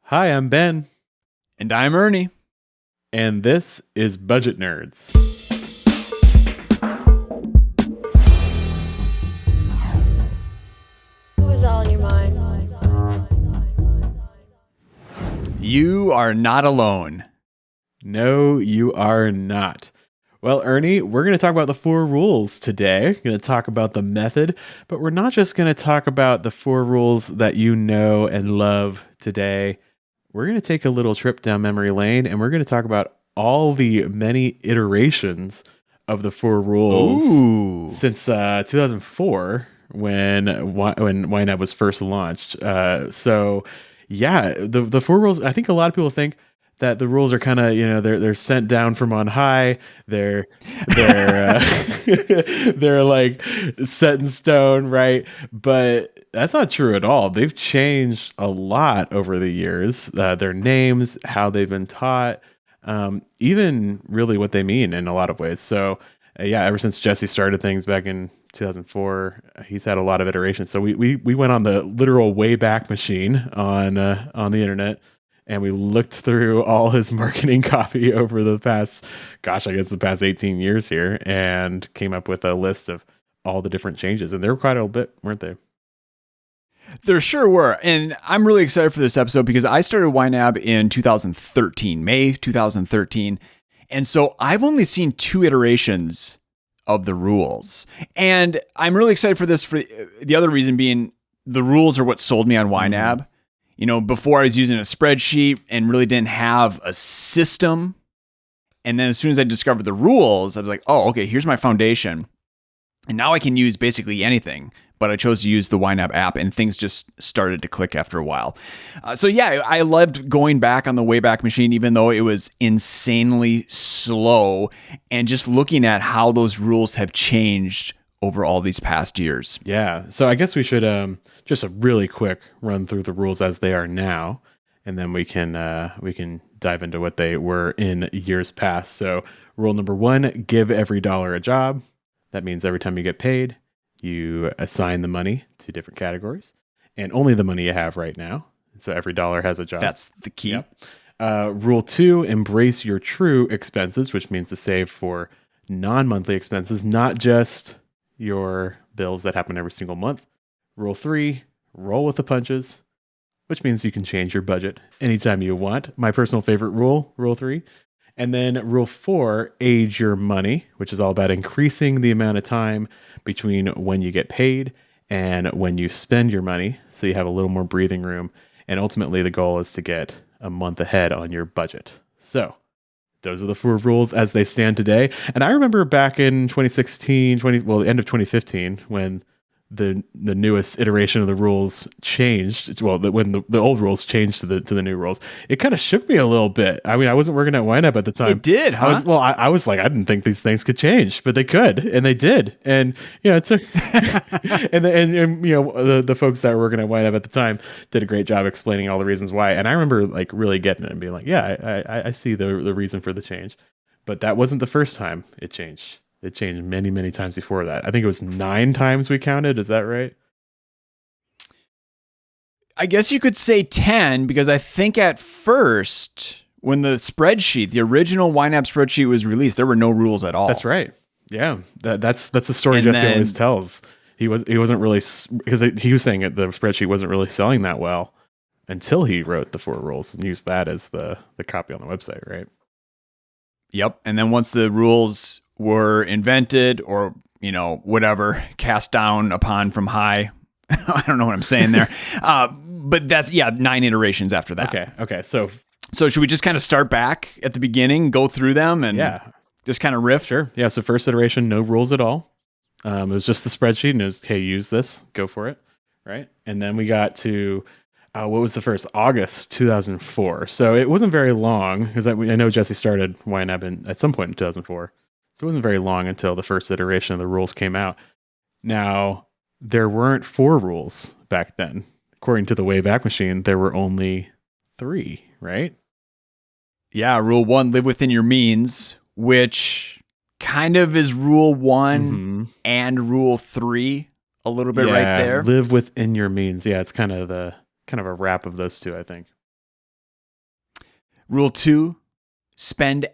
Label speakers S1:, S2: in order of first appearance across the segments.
S1: Hi, I'm Ben,
S2: And I'm Ernie.
S1: and this is Budget Nerds.
S3: What was all in your mind?
S2: You are not alone.
S1: No, you are not. Well, Ernie, we're going to talk about the four rules today. We're going to talk about the method, but we're not just going to talk about the four rules that you know and love today. We're going to take a little trip down memory lane, and we're going to talk about all the many iterations of the four rules
S2: Ooh.
S1: since 2004 when YNAB was first launched. The four rules. I think a lot of people think that the rules are kind of, they're sent down from on high. They're they're like set in stone, right? But that's not true at all. They've changed a lot over the years. Their names, how they've been taught, even really what they mean in a lot of ways. So ever since Jesse started things back in 2004, he's had a lot of iterations. So we went on the literal Wayback Machine on the internet, and we looked through all his marketing copy over the past, the past 18 years here, and came up with a list of all the different changes. And there were quite a bit, weren't they?
S2: There sure were. And I'm really excited for this episode because I started YNAB in 2013, May 2013. And so I've only seen two iterations of the rules. And I'm really excited for this for the other reason being the rules are what sold me on YNAB. You know, before I was using a spreadsheet and really didn't have a system. And then as soon as I discovered the rules, I was like, oh, okay, here's my foundation. And now I can use basically anything. But I chose to use the YNAB app, and things just started to click after a while. I loved going back on the Wayback Machine, even though it was insanely slow, and just looking at how those rules have changed over all these past years.
S1: Yeah. So I guess we should just a really quick run through the rules as they are now, and then we can dive into what they were in years past. So rule number 1: give every dollar a job. That means every time you get paid, you assign the money to different categories, and only the money you have right now. So every dollar has a job.
S2: That's the key.
S1: Yep. Rule 2: embrace your true expenses, which means to save for non-monthly expenses, not just your bills that happen every single month. Rule 3: roll with the punches, which means you can change your budget anytime you want. My personal favorite rule, rule 3. And then rule 4: age your money, which is all about increasing the amount of time between when you get paid and when you spend your money, so you have a little more breathing room. And ultimately, the goal is to get a month ahead on your budget. So those are the four rules as they stand today. And I remember back in 2016, the end of 2015, when the newest iteration of the rules changed. When the old rules changed to the new rules, it kind of shook me a little bit. I mean, I wasn't working at YNAB at the time.
S2: It did, huh?
S1: I was like, I didn't think these things could change, but they could, and they did. And it took, the folks that were working at YNAB at the time did a great job explaining all the reasons why. And I remember like really getting it and being like, yeah, I see the reason for the change. But that wasn't the first time it changed. It changed many, many times before that. I think it was 9 times we counted. Is that right?
S2: I guess you could say 10, because I think at first, when the original YNAB spreadsheet was released, there were no rules at all.
S1: That's right. Yeah, that's the story Jesse always tells. He wasn't really, because he was saying the spreadsheet wasn't really selling that well until he wrote the 4 rules and used that as the copy on the website, right?
S2: Yep. And then once the rules were invented, or whatever, cast down upon from high, I don't know what I'm saying there, but that's 9 iterations after that.
S1: Okay. So
S2: should we just kind of start back at the beginning, go through them, and just kind of riff?
S1: Sure. Yeah. So first iteration, no rules at all. It was just the spreadsheet, and it was, hey, use this, go for it, right? And then we got to what was the first? August 2004. So it wasn't very long, because I know Jesse started YNAB at some point in 2004. So it wasn't very long until the first iteration of the rules came out. Now, there weren't 4 rules back then. According to the Wayback Machine, there were only 3, right?
S2: Yeah, rule 1, live within your means, which kind of is rule 1 and rule 3 a little bit right there.
S1: Live within your means. Yeah, it's kind of a wrap of those two, I think.
S2: Rule 2, spend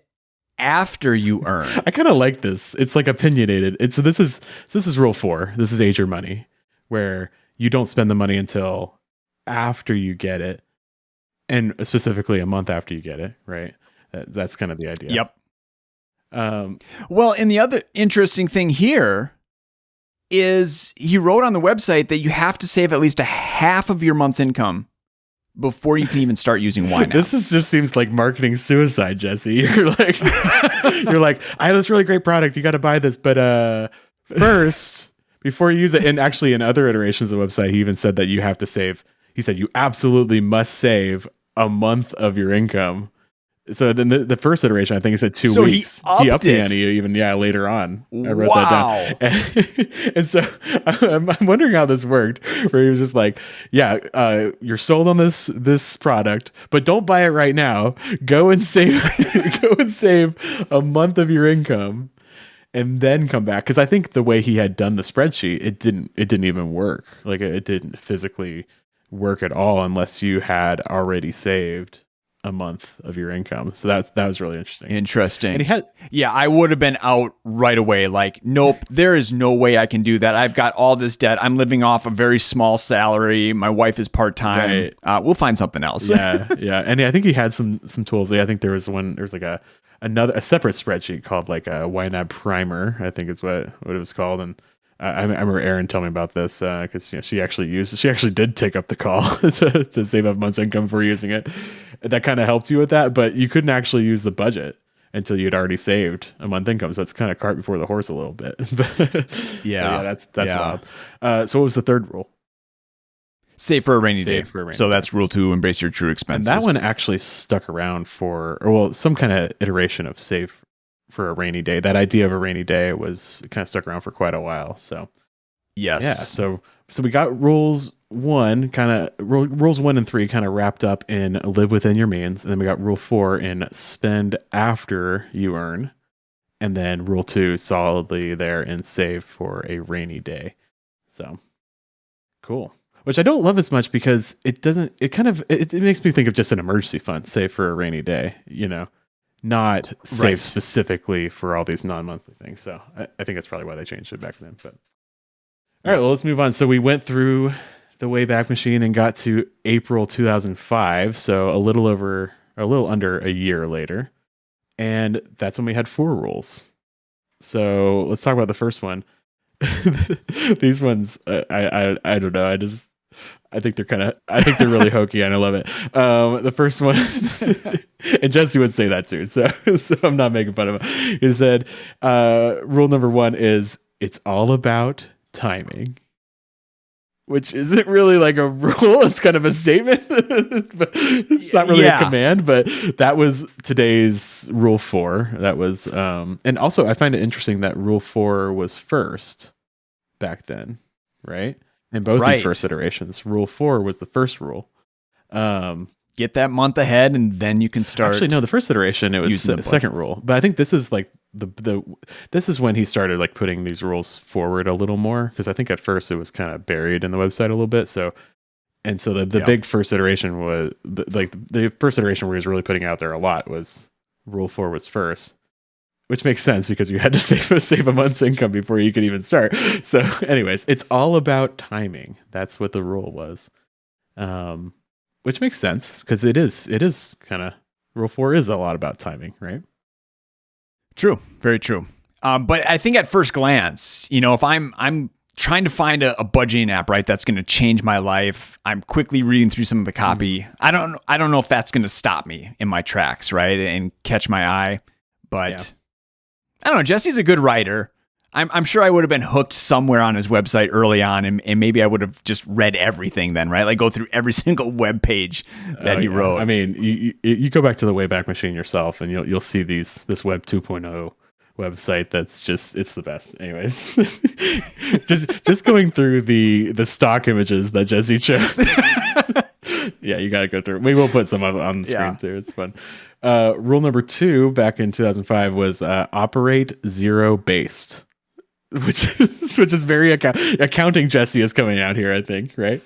S2: after you earn.
S1: I kind of like this. It's like opinionated. This is rule 4. This is age your money, where you don't spend the money until after you get it, and specifically a month after you get it, right? That's kind of the idea.
S2: Yep. Well, and the other interesting thing here is he wrote on the website that you have to save at least a half of your month's income before you can even start using YNAB.
S1: This just seems like marketing suicide, Jesse. You're like, I have this really great product. You got to buy this, but first, before you use it, and actually in other iterations of the website, he even said that you have to save. He said you absolutely must save a month of your income. So then the first iteration, I think he said 2 weeks. He upped the ante even, later on. I wrote that down. And so I'm wondering how this worked, where he was just like, you're sold on this product, but don't buy it right now. Go and save a month of your income and then come back. Because I think the way he had done the spreadsheet, it didn't even work. Like it didn't physically work at all unless you had already saved a month of your income. So that was really interesting. And he had,
S2: I would have been out right away. Like, nope, there is no way I can do that. I've got all this debt. I'm living off a very small salary. My wife is part-time. Right. We'll find something else.
S1: Yeah. And I think he had some tools. I think there was like a separate spreadsheet called like a YNAB primer, I think is what it was called. And I remember Erin telling me about this because she actually did take up the call to save up month's income for using it. That kind of helped you with that, but you couldn't actually use the budget until you'd already saved a month income. So it's kind of cart before the horse a little bit. That's wild. So what was the third rule?
S2: Save for a rainy day. So that's rule 2, embrace your true expenses.
S1: And that one actually stuck around for some kind of iteration of save for a rainy day. That idea of a rainy day was kind of stuck around for quite a while. So
S2: yes.
S1: Yeah. So we got rules 1 and 3 kind of wrapped up in live within your means. And then we got rule 4 in spend after you earn. And then rule 2 solidly there in save for a rainy day. So cool. Which I don't love as much because it makes me think of just an emergency fund, save for a rainy day, not save specifically for all these non-monthly things. So I think that's probably why they changed it back then. But all right, well, let's move on. So we went through the Wayback Machine and got to April 2005. So a little under a year later. And that's when we had 4 rules. So let's talk about the first one. These ones, I don't know. I think they're really hokey and I love it. The first one, and Jesse would say that too. So I'm not making fun of him. He said, rule number 1 is it's all about timing, which isn't really like a rule. It's kind of a statement. It's not really a command, but that was today's rule 4. That was, and also I find it interesting that rule 4 was first back then, right? In both these first iterations, rule 4 was the first rule.
S2: Get that month ahead, and then you can start.
S1: Actually, no, the first iteration, it was the second rule. But I think this is like this is when he started like putting these rules forward a little more, because I think at first it was kind of buried in the website a little bit. So the big first iteration was like the first iteration where he was really putting out there a lot was rule 4 was first. Which makes sense because you had to save a month's income before you could even start. So anyways, it's all about timing. That's what the rule was. Which makes sense because it is kind of, rule 4 is a lot about timing, right?
S2: True. Very true. But I think at first glance, if I'm trying to find a budgeting app, right, that's going to change my life, I'm quickly reading through some of the copy. I don't know if that's going to stop me in my tracks, right, and catch my eye. But I don't know. Jesse's a good writer. I'm sure I would have been hooked somewhere on his website early on, and maybe I would have just read everything then, right? Like go through every single web page that he wrote.
S1: I mean, you go back to the Wayback Machine yourself, and you'll see this Web 2.0 website that's it's the best. Anyways, just going through the stock images that Jesse chose. Yeah, you got to go through. We will put some on the screen too. It's fun. Rule number 2 back in 2005 was operate zero based, which is very accounting. Jesse is coming out here, I think, right?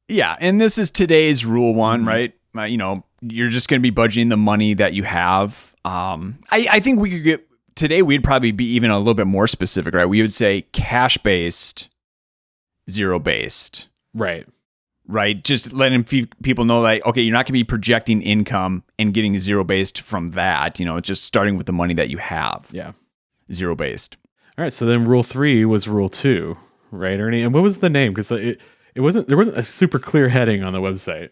S2: Yeah, and this is today's rule 1, right? you're just going to be budgeting the money that you have. I think we could get today. We'd probably be even a little bit more specific, right? We would say cash based, zero based,
S1: Right.
S2: right? Just letting people know like, okay, you're not going to be projecting income and getting zero based from that. It's just starting with the money that you have.
S1: Yeah.
S2: Zero based.
S1: All right. So then rule 3 was rule 2, right, Ernie? And what was the name? Because there wasn't a super clear heading on the website.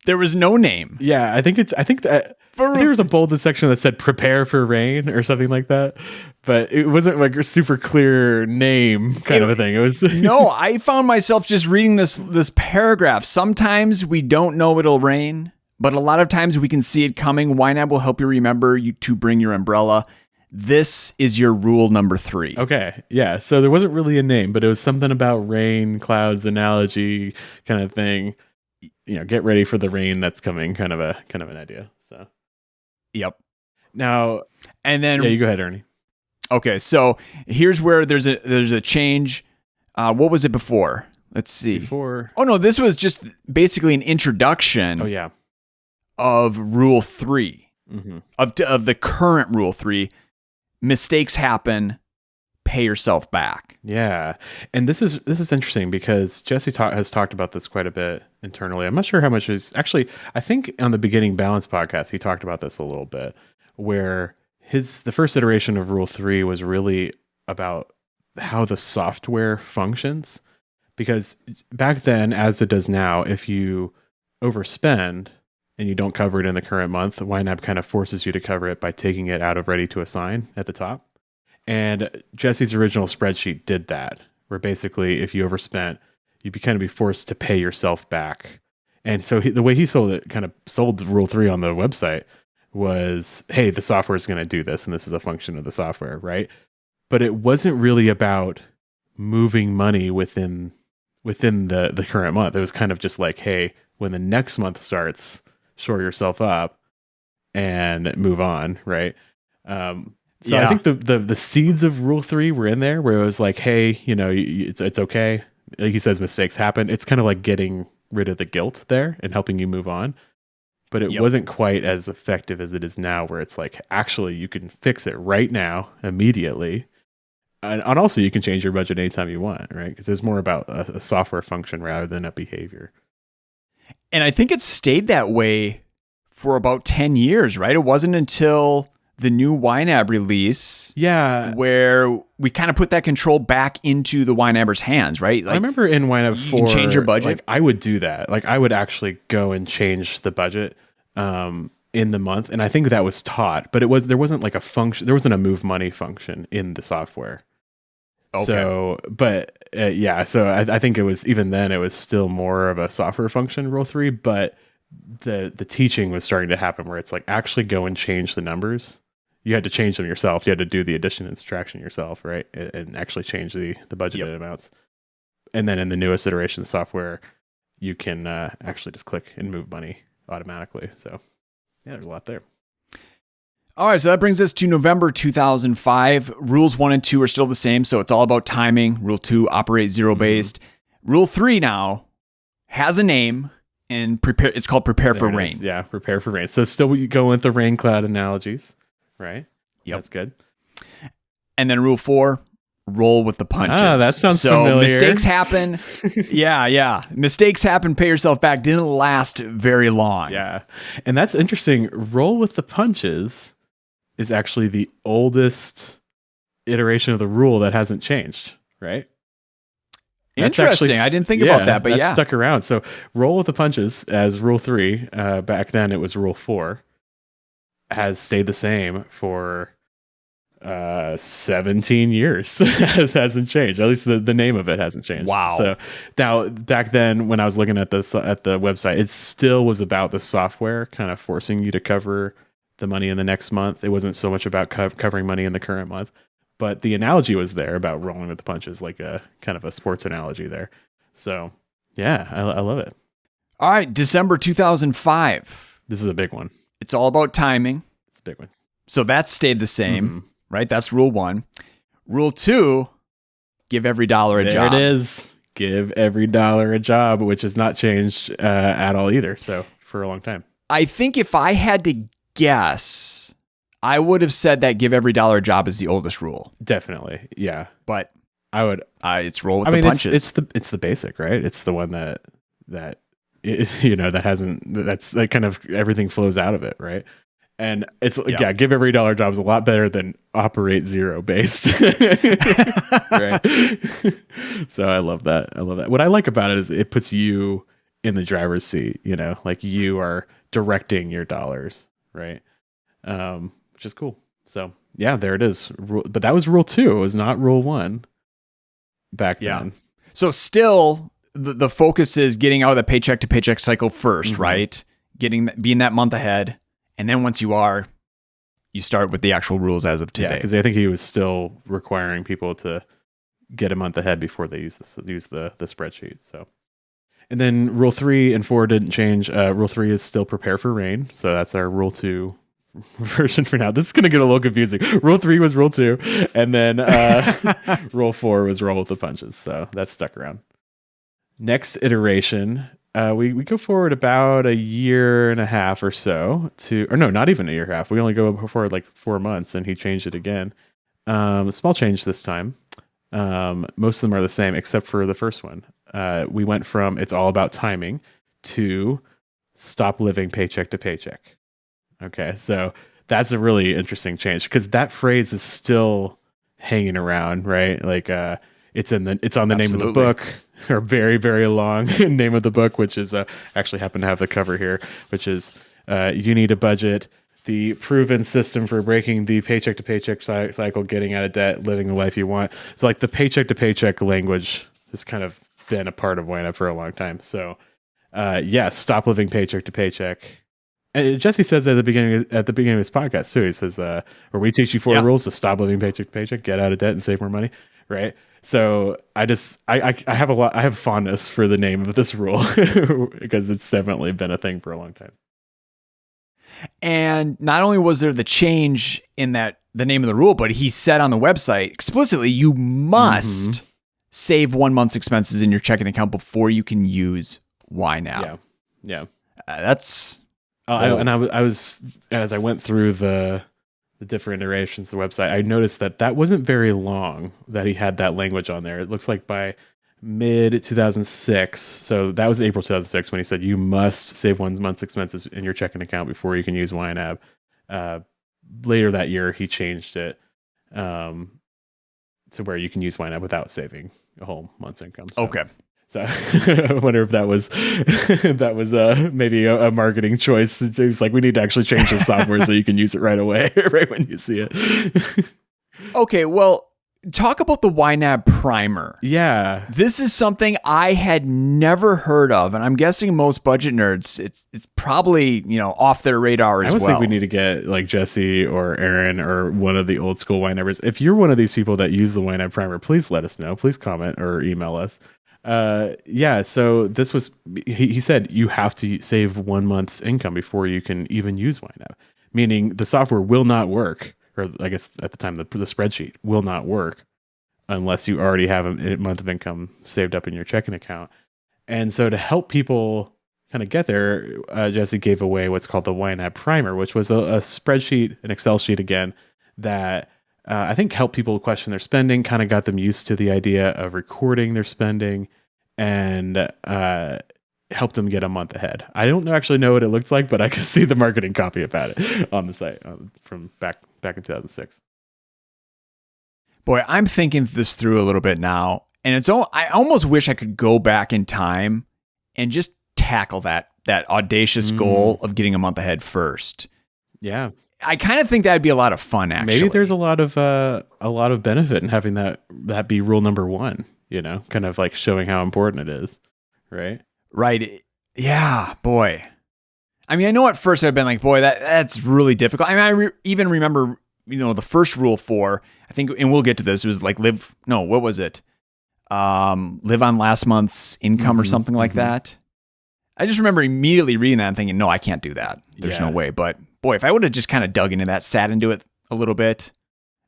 S2: There was no name.
S1: Yeah, I think there was a bolded section that said "prepare for rain" or something like that, but it wasn't like a super clear name kind of a thing. It was
S2: no. I found myself just reading this paragraph. Sometimes we don't know it'll rain, but a lot of times we can see it coming. YNAB will help you remember to bring your umbrella. This is your rule number 3.
S1: Okay, yeah. So there wasn't really a name, but it was something about rain, clouds, analogy kind of thing. Get ready for the rain that's coming, kind of an idea. So,
S2: yep.
S1: Now,
S2: and then
S1: you go ahead, Ernie.
S2: Okay, so here's where there's a change. What was it before? Let's see.
S1: Before.
S2: Oh no, this was just basically an introduction.
S1: Oh yeah.
S2: Of Rule 3
S1: mm-hmm.
S2: of the current Rule 3. Mistakes happen. Pay yourself back.
S1: Yeah. And this is interesting because Jesse has talked about this quite a bit internally. I'm not sure how much is actually, I think on the Beginning Balance podcast, he talked about this a little bit, where the first iteration of Rule 3 was really about how the software functions. Because back then, as it does now, if you overspend and you don't cover it in the current month, YNAB kind of forces you to cover it by taking it out of ready to assign at the top. And Jesse's original spreadsheet did that, where basically if you overspent, you'd kind of be forced to pay yourself back. And so the way he sold Rule 3 on the website was, hey, the software is going to do this, and this is a function of the software, right? But it wasn't really about moving money within the current month. It was kind of just like, hey, when the next month starts, shore yourself up and move on, right? So yeah. I think the seeds of Rule 3 were in there, where it was like, hey, it's okay. Like he says, mistakes happen. It's kind of like getting rid of the guilt there and helping you move on. But it wasn't quite as effective as it is now, where it's like, actually, you can fix it right now, immediately. And also, you can change your budget anytime you want, right? Because it's more about a software function rather than a behavior.
S2: And I think it stayed that way for about 10 years, right? It wasn't until the new YNAB release, where we kind of put that control back into the YNABers' hands, right?
S1: Like, I remember in YNAB 4,
S2: you can change your budget.
S1: Like, I would do that. Like, I would actually go and change the budget in the month, and I think that was taught. But there wasn't like a function. There wasn't a move money function in the software. Okay. So, but so I think it was, even then, it was still more of a software function, Rule 3. But the teaching was starting to happen, where it's like, actually go and change the numbers. You had to change them yourself. You had to do the addition and subtraction yourself, right? And actually change the budgeted amounts. And then in the newest iteration software, you can actually just click and move money automatically. So yeah, there's a lot there.
S2: All right, so that brings us to November 2005. Rules 1 and 2 are still the same, so it's all about timing. Rule 2, operate zero-based. Mm-hmm. Rule 3 now has a name, and it's called prepare for rain.
S1: Yeah, prepare for rain. So still we go with the rain cloud analogies. Right? Yep. That's good.
S2: And then Rule 4, roll with the punches.
S1: That sounds familiar.
S2: Mistakes happen. Yeah. Mistakes happen. Pay yourself back. Didn't last very long.
S1: Yeah. And that's interesting. Roll with the punches is actually the oldest iteration of the rule that hasn't changed, right?
S2: Interesting. I didn't think about that, but
S1: that's stuck around. So roll with the punches as Rule 3. Back then it was Rule 4. Has stayed the same for 17 years. It hasn't changed. At least the name of it hasn't changed.
S2: Wow.
S1: So now, back then when I was looking at this at the website, it still was about the software kind of forcing you to cover the money in the next month. It wasn't so much about covering money in the current month, but the analogy was there about rolling with the punches, like a kind of a sports analogy there. So yeah, I love it.
S2: All right, December 2005.
S1: This is a big one.
S2: It's all about timing.
S1: It's a big one.
S2: So that stayed the same, right? That's Rule 1. Rule 2, give every dollar a job.
S1: There it is. give every dollar a job, which has not changed at all either. So for a long time.
S2: I think if I had to guess, I would have said that give every dollar a job is the oldest rule.
S1: Definitely. Yeah.
S2: But
S1: I would.
S2: It's roll with the punches.
S1: It's the basic, right? It's the one that that kind of everything flows out of it, right? And it's give every dollar job is a lot better than operate zero based. Right. So I love that. What I like about it is it puts you in the driver's seat, like you are directing your dollars, right? Which is cool. So yeah, there it is. But that was rule 2. It was not rule 1 back then.
S2: So still the focus is getting out of the paycheck to paycheck cycle first, right? Being that month ahead. And then once you start with the actual rules as of today.
S1: Yeah, because I think he was still requiring people to get a month ahead before they use the spreadsheet. So, and then rule 3 and 4 didn't change. Rule 3 is still prepare for rain. So that's our rule 2 version for now. This is going to get a little confusing. Rule 3 was rule 2, and then rule 4 was roll with the punches. So that's stuck around. Next iteration. We go forward about a year and a half or so not even a year and a half. We only go forward like 4 months, and he changed it again. A small change this time. Most of them are the same except for the first one. We went from it's all about timing to stop living paycheck to paycheck. Okay, so that's a really interesting change because that phrase is still hanging around, right? Like it's on the name of the book, or very, very long name of the book, which is actually happen to have the cover here, which is You Need a Budget, the proven system for breaking the paycheck to paycheck cycle, getting out of debt, living the life you want. So like the paycheck to paycheck language has kind of been a part of YNAB for a long time. So stop living paycheck to paycheck. And Jesse says at the beginning of his podcast too. He says, "Where we teach you 4 rules to stop living paycheck to paycheck, get out of debt, and save more money." Right. So I have fondness for the name of this rule because it's definitely been a thing for a long time.
S2: And not only was there the change in that the name of the rule, but he said on the website explicitly, you must save 1 month's expenses in your checking account before you can use YNAB.
S1: Yeah.
S2: That's.
S1: I was as I went through the different iterations of the website, I noticed that wasn't very long that he had that language on there. It looks like by mid 2006. So that was April 2006 when he said you must save 1 month's expenses in your checking account before you can use YNAB. Later that year, he changed it to where you can use YNAB without saving a whole month's income. So.
S2: Okay.
S1: So I wonder if that was maybe a marketing choice. It was like, we need to actually change the software so you can use it right away, right when you see it.
S2: Okay, well, talk about the YNAB primer.
S1: Yeah.
S2: This is something I had never heard of, and I'm guessing most budget nerds, it's probably, off their radar as well.
S1: I think we need to get like Jesse or Aaron or one of the old school YNABers. If you're one of these people that use the YNAB primer, please let us know. Please comment or email us. So this was, he said you have to save 1 month's income before you can even use YNAB, meaning the software will not work, or I guess at the time the spreadsheet will not work unless you already have a month of income saved up in your checking account. And so to help people kind of get there, Jesse gave away what's called the YNAB primer, which was a spreadsheet, an Excel sheet again, that I think helped people question their spending, kind of got them used to the idea of recording their spending, and helped them get a month ahead. I don't actually know what it looks like, but I can see the marketing copy about it on the site from back in 2006.
S2: Boy, I'm thinking this through a little bit now, and I almost wish I could go back in time and just tackle that audacious goal of getting a month ahead first.
S1: Yeah.
S2: I kind of think that'd be a lot of fun, actually.
S1: Maybe there's a lot of benefit in having that be rule number 1, kind of like showing how important it is. Right.
S2: Right. Yeah, boy. I mean, I know at first I've been like, boy, that's really difficult. I mean, even remember, the first rule 4, I think, and we'll get to this, it was like what was it? Live on last month's income or something like that. I just remember immediately reading that and thinking, no, I can't do that. There's no way. But boy, if I would have just kind of dug into that, sat into it a little bit,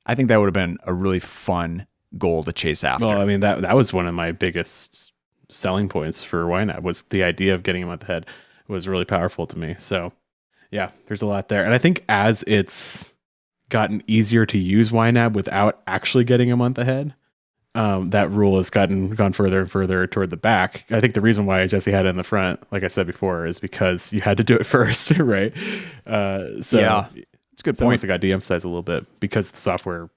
S2: I think that would have been a really fun goal to chase after.
S1: Well, I mean, that was one of my biggest selling points for YNAB. Was the idea of getting a month ahead was really powerful to me. So yeah, there's a lot there. And I think as it's gotten easier to use YNAB without actually getting a month ahead, that rule has gone further and further toward the back. I think the reason why Jesse had it in the front, like I said before, is because you had to do it first, right? So
S2: yeah, it's a good point.
S1: It got de-emphasized a little bit because the software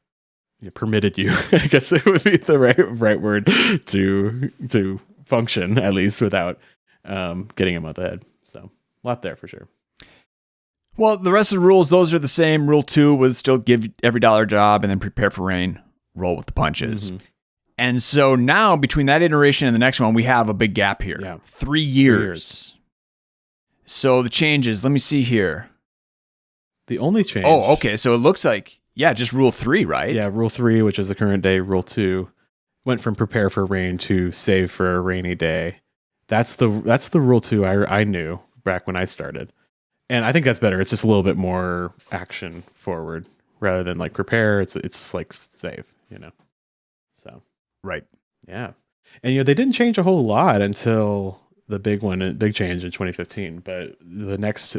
S1: permitted you. I guess it would be the right word to function at least without getting a month ahead. So a lot there for sure.
S2: Well, the rest of the rules, those are the same. Rule 2 was still give every dollar a job and then prepare for rain, roll with the punches.
S1: Mm-hmm.
S2: And so now between that iteration and the next one, we have a big gap here.
S1: Yeah.
S2: 3 years. So the changes, let me see here.
S1: The only change.
S2: Oh, okay. So it looks like, just rule 3, right?
S1: Yeah, rule 3, which is the current day. Rule 2 went from prepare for rain to save for a rainy day. That's the rule 2 I knew back when I started. And I think that's better. It's just a little bit more action forward rather than like prepare. It's like save, So,
S2: right.
S1: Yeah. And they didn't change a whole lot until the big change in 2015, but the next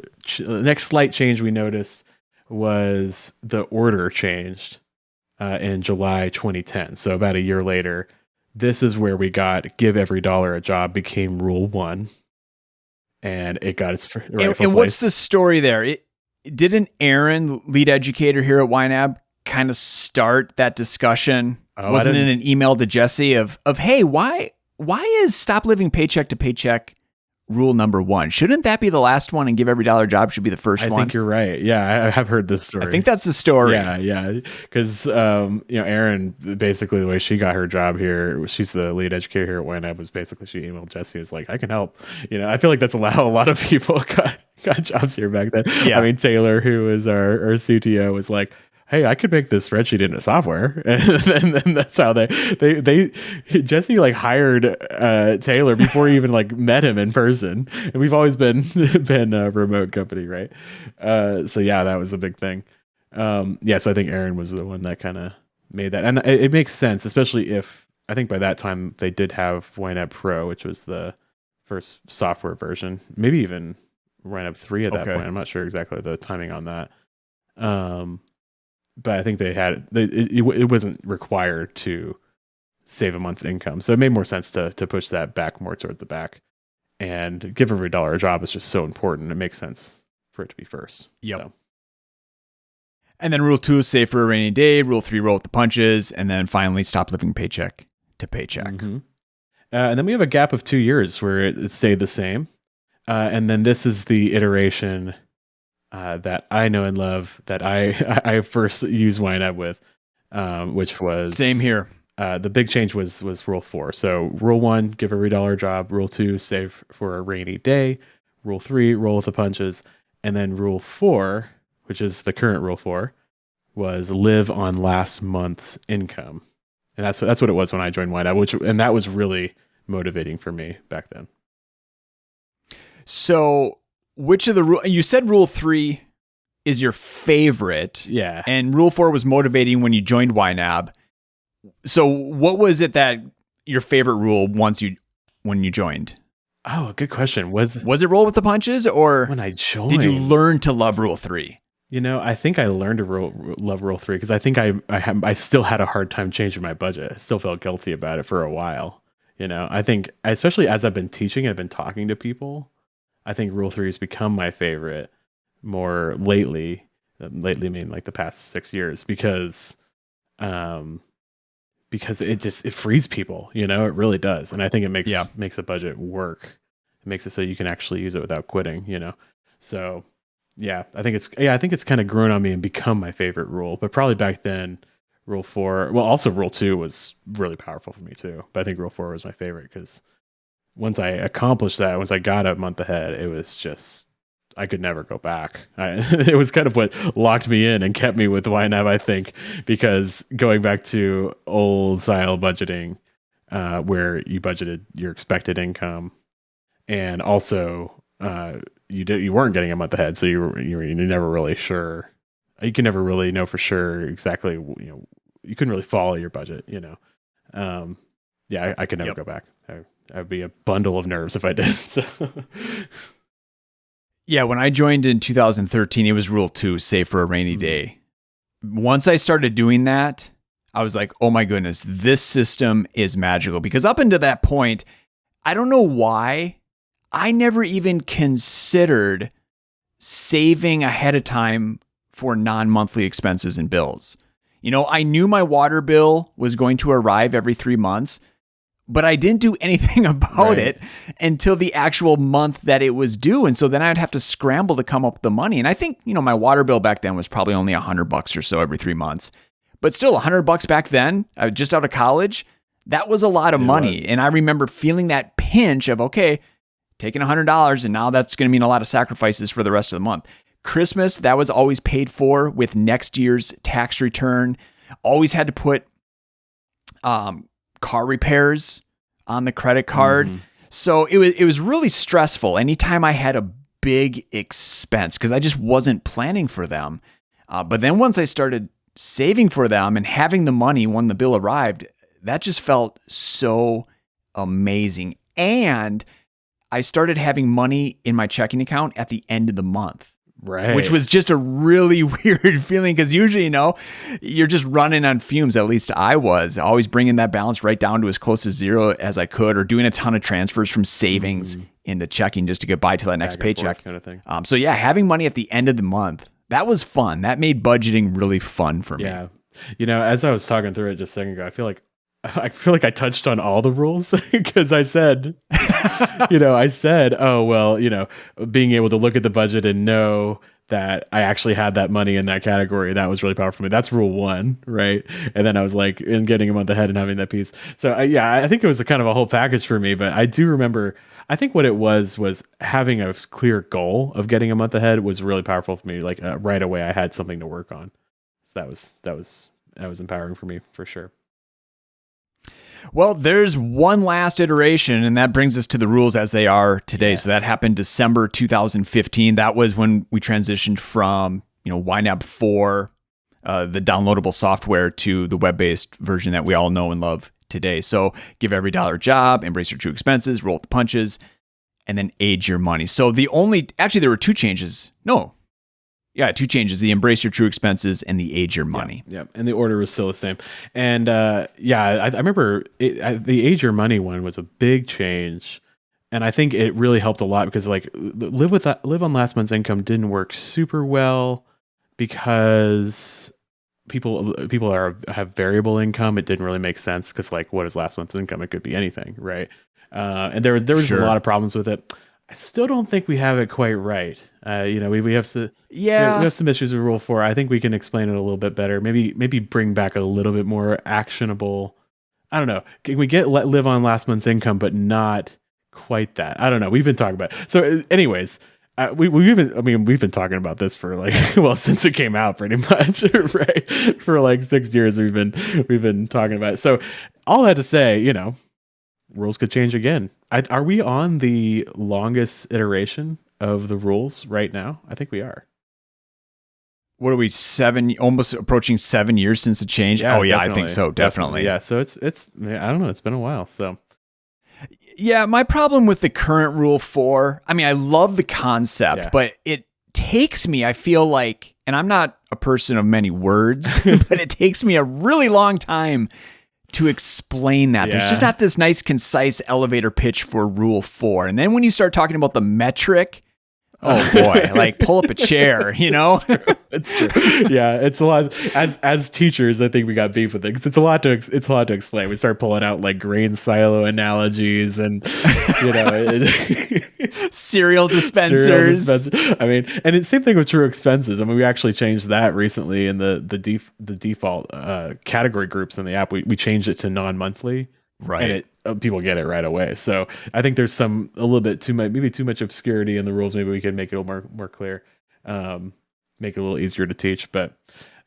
S1: slight change we noticed was the order changed in July 2010. So about a year later, this is where we got give every dollar a job became rule 1. And it got its rightful place.
S2: And what's the story there? Didn't Aaron, lead educator here at YNAB, kind of start that discussion? Wasn't it an email to Jesse of hey, why is stop living paycheck to paycheck rule number 1? Shouldn't that be the last one and give every dollar job should be the first one?
S1: I think you're right. Yeah, I have heard this story.
S2: I think that's the story.
S1: Yeah. Because, Erin, basically the way she got her job here, she's the lead educator here at YNAB, was basically she emailed Jesse, was like, I can help. I feel like that's how a lot of people got jobs here back then. Yeah. I mean, Taylor, who is our CTO, was like, hey, I could make this spreadsheet into software. And then that's how Jesse like hired Taylor before he even like met him in person. And we've always been a remote company, right? So yeah, that was a big thing. So I think Aaron was the one that kind of made that. And it makes sense, especially if I think by that time they did have YNAB Pro, which was the first software version, maybe even YNAB 3 at that point. I'm not sure exactly the timing on that. But I think they had it wasn't required to save a month's income, so it made more sense to push that back more toward the back, and give every dollar a job is just so important. It makes sense for it to be first.
S2: Yep.
S1: So.
S2: And then rule 2 is save for a rainy day. Rule 3, roll with the punches, and then finally stop living paycheck to paycheck.
S1: Mm-hmm. And then we have a gap of 2 years where it stayed the same, and then this is the iteration that I know and love, that I first used YNAB with, which was
S2: same here.
S1: The big change was rule 4. So rule 1, give every dollar a job. Rule 2, save for a rainy day. Rule 3, roll with the punches. And then rule 4, which is the current rule 4, was live on last month's income. And that's what it was when I joined YNAB, and that was really motivating for me back then.
S2: So which of the rules, you said rule 3 is your favorite.
S1: Yeah.
S2: And rule 4 was motivating when you joined YNAB. So what was it that your favorite rule when you joined?
S1: Oh, good question. Was
S2: it roll with the punches, or
S1: when I joined,
S2: did you learn to love rule 3?
S1: I think I learned to love rule 3 because I think I still had a hard time changing my budget. I still felt guilty about it for a while. I think especially as I've been teaching and I've been talking to people, I think rule 3 has become my favorite more lately. Lately, I mean like the past 6 years, because it frees people, it really does. And I think it makes a budget work. It makes it so you can actually use it without quitting, So yeah, I think it's kind of grown on me and become my favorite rule. But probably back then, rule 4, well, also rule 2 was really powerful for me too. But I think rule 4 was my favorite because once I accomplished that, once I got a month ahead, it was just, I could never go back. It was kind of what locked me in and kept me with YNAB, I think, because going back to old style budgeting, where you budgeted your expected income, and also you weren't getting a month ahead, so you're never really sure. You can never really know for sure exactly. You couldn't really follow your budget. I could never go back. I'd be a bundle of nerves if I did. So.
S2: Yeah, when I joined in 2013, it was rule 2, save for a rainy day. Once I started doing that, I was like, oh my goodness, this system is magical. Because up until that point, I don't know why, I never even considered saving ahead of time for non-monthly expenses and bills. You know, I knew my water bill was going to arrive every 3 months, but I didn't do anything about it until the actual month that it was due. And so then I'd have to scramble to come up with the money. And I think, you know, my water bill back then was probably only $100 or so every 3 months, but still $100 back then, just out of college, that was a lot of money. And I remember feeling that pinch of, okay, taking $100 and now that's going to mean a lot of sacrifices for the rest of the month. Christmas, that was always paid for with next year's tax return. Always had to put, car repairs on the credit card. So it was really stressful anytime I had a big expense because I just wasn't planning for them. But then once I started saving for them and having the money when the bill arrived, that just felt so amazing. And I started having money in my checking account at the end of the month.
S1: Right.
S2: Which was just a really weird feeling because usually, you know, you're just running on fumes. At least I was always bringing that balance right down to as close to zero as I could, or doing a ton of transfers from savings into checking just to get by till that next paycheck.
S1: Kind of thing.
S2: So yeah, having money at the end of the month, that was fun. That made budgeting really fun for me.
S1: Yeah. You know, as I was talking through it just a second ago, I feel like I touched on all the rules because I said, oh, well, you know, being able to look at the budget and know that I actually had that money in that category, that was really powerful for me. That's rule 1, right? And then I was like, in getting a month ahead and having that piece. So I think it was a kind of a whole package for me, but I do remember, I think what it was having a clear goal of getting a month ahead was really powerful for me. Like right away, I had something to work on. So that was empowering for me for sure.
S2: Well, there's one last iteration, and that brings us to the rules as they are today.
S1: Yes.
S2: So that happened December 2015. That was when we transitioned from, you know, YNAB 4, the downloadable software, to the web-based version that we all know and love today. So give every dollar a job, embrace your true expenses, roll with the punches, and then age your money. So there were 2 changes. Yeah, 2 changes: the embrace your true expenses and the age your money.
S1: Yeah, and the order was still the same. And I remember the age your money one was a big change, and I think it really helped a lot because like live on last month's income didn't work super well because people have variable income. It didn't really make sense because like what is last month's income? It could be anything, right? And there was just a lot of problems with it. I still don't think we have it quite right. We have to. Yeah, we have some issues with Rule 4. I think we can explain it a little bit better. Maybe bring back a little bit more actionable. I don't know. Can we live on last month's income, but not quite that? I don't know. We've been talking about it. So, anyways, we've been talking about this for like since it came out, pretty much, right? For like 6 years, we've been talking about it. So, all that to say, you know, rules could change again. Are we on the longest iteration of the rules right now? I think we are.
S2: What are we, almost approaching 7 years since the change?
S1: Yeah,
S2: I think so. Definitely.
S1: Yeah. So it's I don't know. It's been a while. So
S2: yeah, my problem with the current Rule 4, I mean, I love the concept, but it takes me, I feel like, and I'm not a person of many words, but it takes me a really long time to explain that. There's just not this nice, concise elevator pitch for Rule 4. And then when you start talking about the metric, oh boy, like pull up a chair, you know?
S1: It's true. Yeah, it's a lot. As teachers, I think we got beef with it because it's a lot to explain. We start pulling out like grain silo analogies and
S2: cereal dispensers.
S1: I mean, and it's same thing with true expenses. I mean, we actually changed that recently in the default category groups in the app. We changed it to non-monthly,
S2: right?
S1: And people get it right away. So I think there's a little bit too much obscurity in the rules. Maybe we can make it a little more clear, make it a little easier to teach. But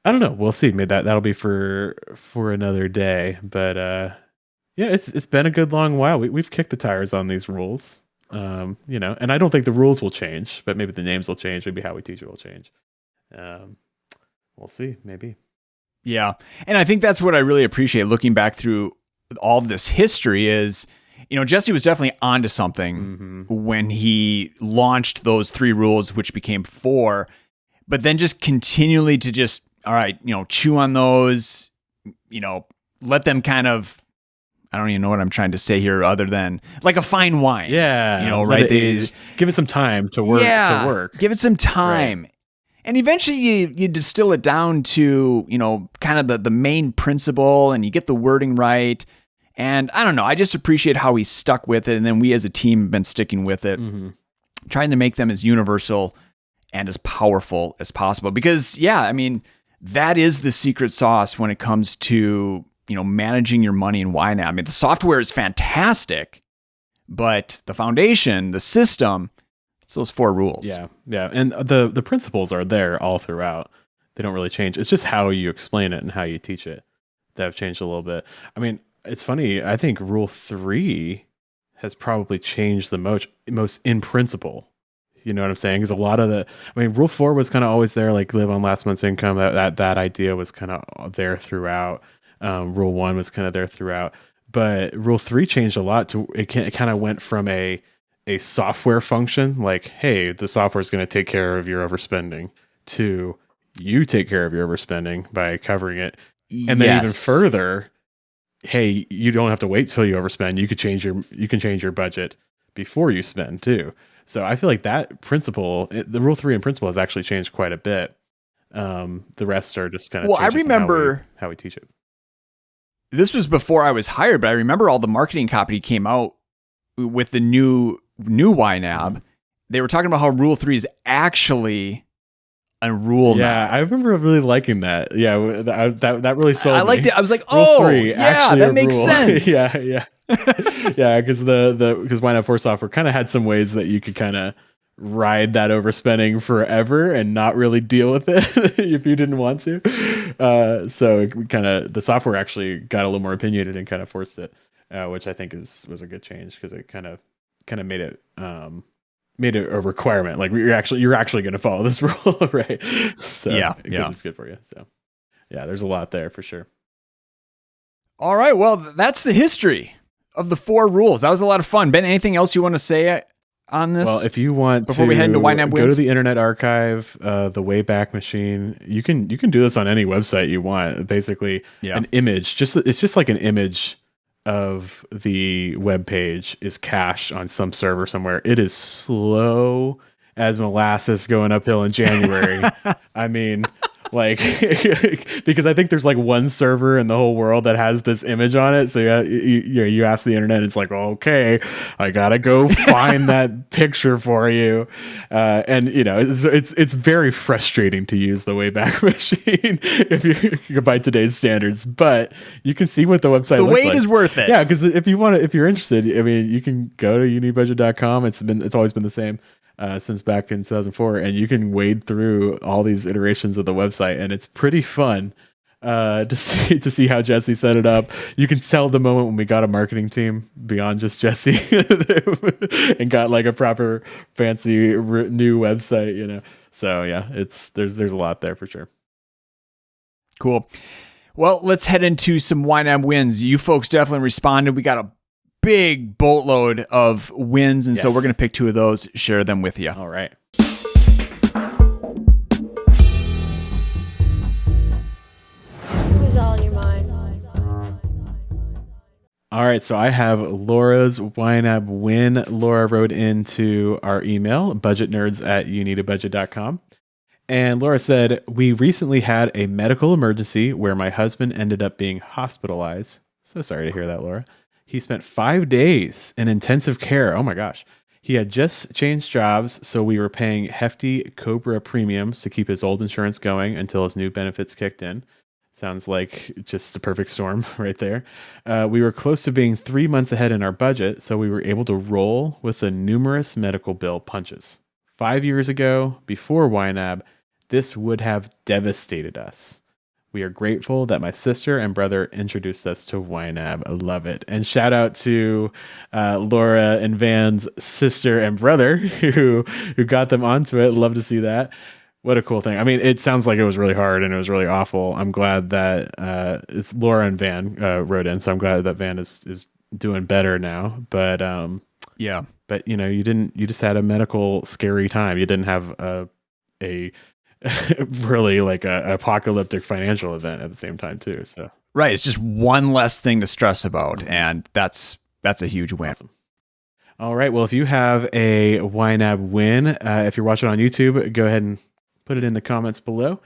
S1: I don't know. We'll see. Maybe that'll be for another day. But yeah, it's been a good long while. We've kicked the tires on these rules. And I don't think the rules will change, but maybe the names will change. Maybe how we teach it will change. We'll see. Maybe. Yeah,
S2: and I think that's what I really appreciate looking back through all of this history is Jesse was definitely onto something when he launched those 3 rules, which became 4, but then just continually to just, all right, chew on those, let them kind of, I don't even know what I'm trying to say here other than like a fine wine.
S1: Yeah.
S2: Right?
S1: Give it some time to work.
S2: Give it some time. Right. And eventually you distill it down to, kind of the main principle, and you get the wording right. And I don't know, I just appreciate how he stuck with it. And then we as a team have been sticking with it, trying to make them as universal and as powerful as possible. Because, that is the secret sauce when it comes to, managing your money in YNAB. I mean, the software is fantastic, but the foundation, the system, it's those 4 rules.
S1: Yeah. And the principles are there all throughout. They don't really change. It's just how you explain it and how you teach it that have changed a little bit. I mean, it's funny. I think Rule 3 has probably changed the most in principle. You know what I'm saying? Because a lot of Rule 4 was kind of always there, like live on last month's income. That idea was kind of there throughout. Rule 1 was kind of there throughout. But Rule 3 changed a lot. It kind of went from a software function, like, hey, the software is going to take care of your overspending, to you take care of your overspending by covering it. And then even further, hey, you don't have to wait till you overspend. You can change your budget before you spend too. So I feel like that principle, the Rule 3 in principle, has actually changed quite a bit. The rest are just kind of
S2: I remember
S1: how we teach it.
S2: This was before I was hired, but I remember all the marketing copy came out with the new YNAB. They were talking about how Rule 3 is actually a rule.
S1: Yeah, I remember really liking that. Yeah, that really sold me.
S2: I liked it. I was like,
S1: Rule 3,
S2: yeah, that makes sense.
S1: Yeah. Yeah, because because YNAB 4 software kind of had some ways that you could kind of ride that overspending forever and not really deal with it if you didn't want to. So the software actually got a little more opinionated and kind of forced it, which I think was a good change, because it kind of made it a requirement. Like you're actually going to follow this rule, right? So because it's good for you. So yeah, there's a lot there for sure.
S2: All right, well, that's the history of the 4 rules. That was a lot of fun. Ben, anything else you want to say on this?
S1: Well, if you want
S2: before we head into YNAB Wins,
S1: go to the Internet Archive, the Wayback Machine. You can do this on any website you want. Basically, an image. It's just like an image of the web page is cached on some server somewhere. It is slow as molasses going uphill in January. I mean, like, because I think there's like one server in the whole world that has this image on it. So you ask the internet, it's like, okay, I gotta go find that picture for you. And it's very frustrating to use the Wayback Machine by today's standards, but you can see what the website looks like.
S2: The wait is worth it.
S1: Yeah, because if you're interested, I mean, you can go to unibudget.com. It's always been the same since back in 2004, and you can wade through all these iterations of the website, and it's pretty fun to see how Jesse set it up. You can tell the moment when we got a marketing team beyond just Jesse and got like a proper fancy new website, So yeah, there's a lot there for sure.
S2: Cool. Well, let's head into some YNAB wins. You folks definitely responded. We got a big boatload of wins, and so we're going to pick 2 of those, share them with you.
S1: All right.
S3: Who's all in your mind?
S1: All right, so I have Laura's YNAB win. Laura wrote into our email, budgetnerds@youneedabudget.com. And Laura said, we recently had a medical emergency where my husband ended up being hospitalized. So sorry to hear that, Laura. He spent 5 days in intensive care. Oh my gosh. He had just changed jobs, so we were paying hefty COBRA premiums to keep his old insurance going until his new benefits kicked in. Sounds like just a perfect storm right there. We were close to being 3 months ahead in our budget, so we were able to roll with the numerous medical bill punches. 5 years ago, before YNAB, this would have devastated us. We are grateful that my sister and brother introduced us to YNAB. I love it. And shout out to Laura and Van's sister and brother who got them onto it. Love to see that. What a cool thing. I mean, it sounds like it was really hard and it was really awful. I'm glad that it's Laura and Van wrote in. So I'm glad that Van is doing better now, but
S2: Yeah.
S1: but you just had a medical scary time. You didn't have a really like a apocalyptic financial event at the same time too. So
S2: Right. It's just one less thing to stress about. And that's a huge win.
S1: awesome. All right. Well, if you have a YNAB win, if you're watching on YouTube, go ahead and put it in the comments below.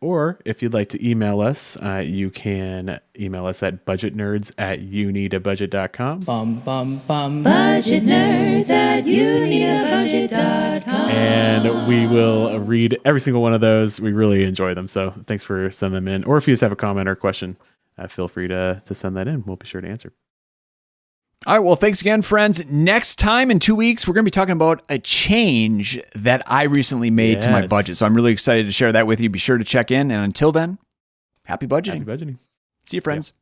S1: Or if you'd like to email us, you can email us at budgetnerds@youneedabudget.com.
S4: Budgetnerds@youneedabudget.com.
S1: And we will read every single one of those. We really enjoy them. So thanks for sending them in. Or if you just have a comment or question, feel free to send that in. We'll be sure to answer.
S2: All right. Well, thanks again, friends. Next time in 2 weeks, we're going to be talking about a change that I recently made to my
S1: Yes.
S2: budget. So I'm really excited to share that with you. Be sure to check in. And until then, happy budgeting.
S1: Happy budgeting.
S2: See you, friends.